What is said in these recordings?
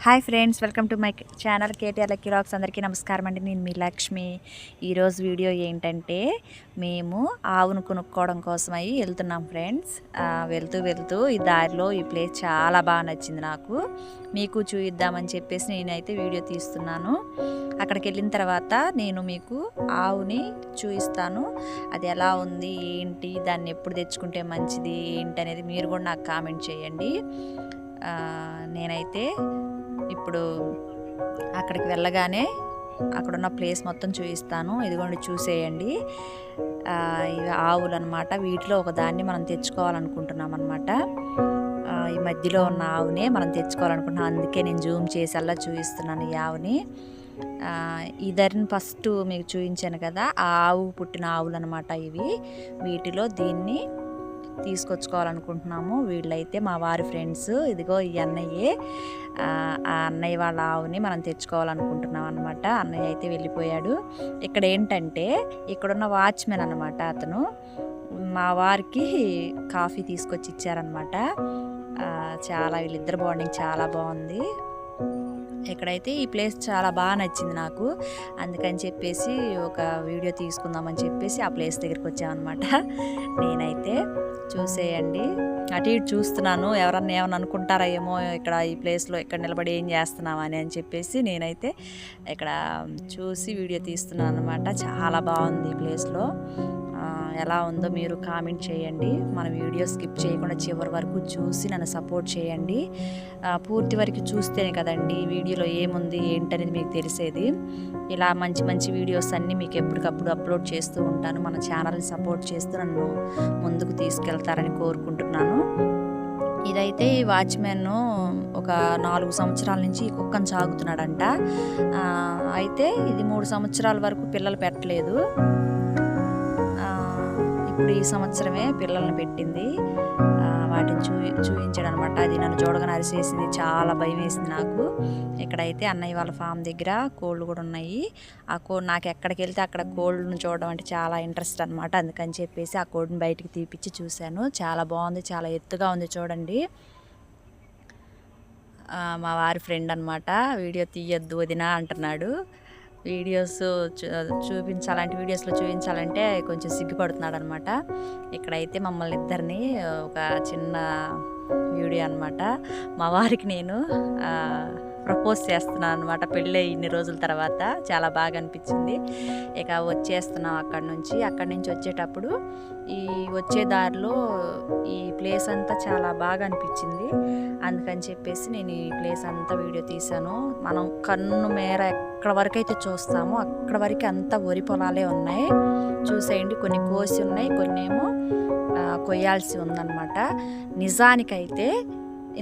Hi friends, welcome to my channel KTR lucky vlogs. అందరికీ నమస్కారం అండి. నేను మీ లక్ష్మి. ఈరోజు వీడియో ఏంటంటే మేము ఆవును కొనుక్కోవడం కోసమై వెళ్తున్నాం ఫ్రెండ్స్. వెళ్తూ ఈ దారిలో ఈ ప్లేస్ చాలా బాగా నచ్చింది నాకు. మీకు చూపిద్దామని చెప్పేసి నేనైతే వీడియో తీస్తున్నాను. అక్కడికి వెళ్ళిన తర్వాత నేను మీకు ఆవుని చూపిస్తాను. అది ఎలా ఉంది ఏంటి, దాన్ని ఎప్పుడు తెచ్చుకుంటే మంచిది ఏంటి అనేది మీరు కూడా నాకు కామెంట్ చేయండి. నేనైతే ఇప్పుడు అక్కడికి వెళ్ళగానే అక్కడున్న ప్లేస్ మొత్తం చూపిస్తాను. ఇదిగోండి, చూసేయండి. ఇవి ఆవులు అనమాట. వీటిలో ఒక దాన్ని మనం తెచ్చుకోవాలనుకుంటున్నాం అనమాట. ఈ మధ్యలో ఉన్న ఆవునే మనం తెచ్చుకోవాలనుకుంటున్నాం. అందుకే నేను జూమ్ చేసి అలా చూపిస్తున్నాను ఈ ఆవుని. ఈ ధరని ఫస్ట్ మీకు చూపించాను కదా, ఆ ఆవు పుట్టిన ఆవులు అనమాట ఇవి. వీటిలో దీన్ని తీసుకొచ్చుకోవాలనుకుంటున్నాము. వీళ్ళైతే మా వారి ఫ్రెండ్స్. ఇదిగో ఈ అన్నయ్యే. ఆ అన్నయ్య వాళ్ళ ఆవుని మనం తెచ్చుకోవాలనుకుంటున్నాం అనమాట. అన్నయ్య అయితే వెళ్ళిపోయాడు. ఇక్కడ ఏంటంటే ఇక్కడున్న వాచ్మెన్ అనమాట. అతను మా వారికి కాఫీ తీసుకొచ్చి ఇచ్చారనమాట. చాలా వీళ్ళిద్దరు బాండింగ్ చాలా బాగుంది. ఇక్కడైతే ఈ ప్లేస్ చాలా బాగా నచ్చింది నాకు. అందుకని చెప్పేసి ఒక వీడియో తీసుకుందామని చెప్పేసి ఆ ప్లేస్ దగ్గరికి వచ్చామన్నమాట. నేనైతే చూసేయండి, అటు ఇటు చూస్తున్నాను. ఎవరన్నా ఏమన్నా అనుకుంటారా ఏమో, ఇక్కడ ఈ ప్లేస్లో ఇక్కడ నిలబడి ఏం చేస్తున్నామని అని చెప్పేసి నేనైతే ఇక్కడ చూసి వీడియో తీస్తున్నాను అనమాట. చాలా బాగుంది ఈ ప్లేస్లో. ఎలా ఉందో మీరు కామెంట్ చేయండి. మన వీడియో స్కిప్ చేయకుండా చివరి వరకు చూసి నన్ను సపోర్ట్ చేయండి. పూర్తి వరకు చూస్తేనే కదండి వీడియోలో ఏముంది ఏంటనేది మీకు తెలిసేది. ఇలా మంచి మంచి వీడియోస్ అన్నీ మీకు ఎప్పటికప్పుడు అప్లోడ్ చేస్తూ ఉంటాను. మన ఛానల్ని సపోర్ట్ చేస్తూ నన్ను ముందుకు తీసుకెళ్తారని కోరుకుంటున్నాను. ఇదైతే ఈ వాచ్మెన్ ఒక 4 సంవత్సరాల నుంచి ఈ కుక్కను సాగుతున్నాడంట. అయితే ఇది 3 సంవత్సరాల వరకు పిల్లలు పెట్టలేదు. ఇప్పుడు ఈ సంవత్సరమే పిల్లల్ని పెట్టింది. వాటిని చూపించాడు అనమాట. అది నన్ను చూడగానే అరిసేసింది. చాలా భయం వేసింది నాకు. ఇక్కడైతే అన్నయ్య వాళ్ళ ఫామ్ దగ్గర కోళ్ళు కూడా ఉన్నాయి. ఆ కోడి నాకు ఎక్కడికి వెళ్తే అక్కడ కోళ్ళను చూడడం అంటే చాలా ఇంట్రెస్ట్ అనమాట. అందుకని చెప్పేసి ఆ కోడిని బయటికి తీపిచ్చి చూశాను. చాలా బాగుంది, చాలా ఎత్తుగా ఉంది చూడండి. మా వారి ఫ్రెండ్ అనమాట. వీడియో తీయొద్దు వదినా అంటున్నాడు. వీడియోస్ చూపించాలంటే వీడియోస్లో చూపించాలంటే కొంచెం సిగ్గుపడుతున్నాడు అనమాట. ఇక్కడైతే మమ్మల్ని ఇద్దరిని ఒక చిన్న వీడియో అనమాట. మా వారికి నేను ప్రపోజ్ చేస్తున్నాను అనమాట. పెళ్ళి ఇన్ని రోజుల తర్వాత చాలా బాగా అనిపించింది. ఇక వచ్చేస్తున్నాం అక్కడి నుంచి వచ్చేటప్పుడు ఈ వచ్చే దారిలో ఈ ప్లేస్ అంతా చాలా బాగా అనిపించింది. అందుకని చెప్పేసి నేను ఈ ప్లేస్ అంతా వీడియో తీశాను. మనం కన్ను మేర ఎక్కడ వరకు అయితే చూస్తామో అక్కడ వరకు అంతా వరి పొలాలే ఉన్నాయి. చూసేయండి, కొన్ని కోసి ఉన్నాయి, కొన్ని ఏమో కొయ్యాల్సి ఉందన్నమాట. నిజానికైతే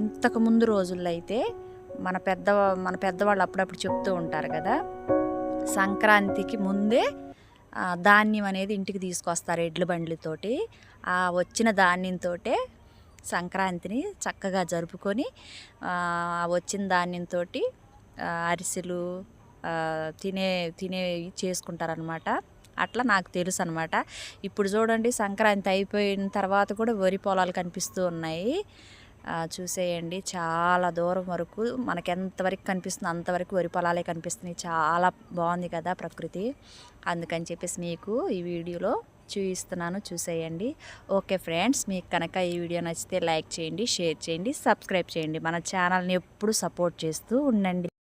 ఇంతకు ముందు రోజుల్లో అయితే మన పెద్దవాళ్ళు అప్పుడప్పుడు చెప్తూ ఉంటారు కదా, సంక్రాంతికి ముందే ధాన్యం అనేది ఇంటికి తీసుకొస్తారు ఎడ్ల బండ్లతోటి. ఆ వచ్చిన ధాన్యంతో సంక్రాంతిని చక్కగా జరుపుకొని వచ్చిన ధాన్యంతో అరిసెలు తినేవి చేసుకుంటారనమాట. అట్లా నాకు తెలుసు అనమాట. ఇప్పుడు చూడండి, సంక్రాంతి అయిపోయిన తర్వాత కూడా వరి పొలాలు కనిపిస్తూ ఉన్నాయి. చూసేయండి, చాలా దూరం వరకు మనకి ఎంతవరకు కనిపిస్తుందో అంతవరకు వరి పొలాలే కనిపిస్తున్నాయి. చాలా బాగుంది కదా ప్రకృతి. అందుకని చెప్పేసి మీకు ఈ వీడియోలో చూపిస్తున్నాను, చూసేయండి. ఓకే ఫ్రెండ్స్, మీకు కనుక ఈ వీడియో నచ్చితే లైక్ చేయండి, షేర్ చేయండి, సబ్స్క్రైబ్ చేయండి. మన ఛానల్ని ఎప్పుడు సపోర్ట్ చేస్తూ ఉండండి.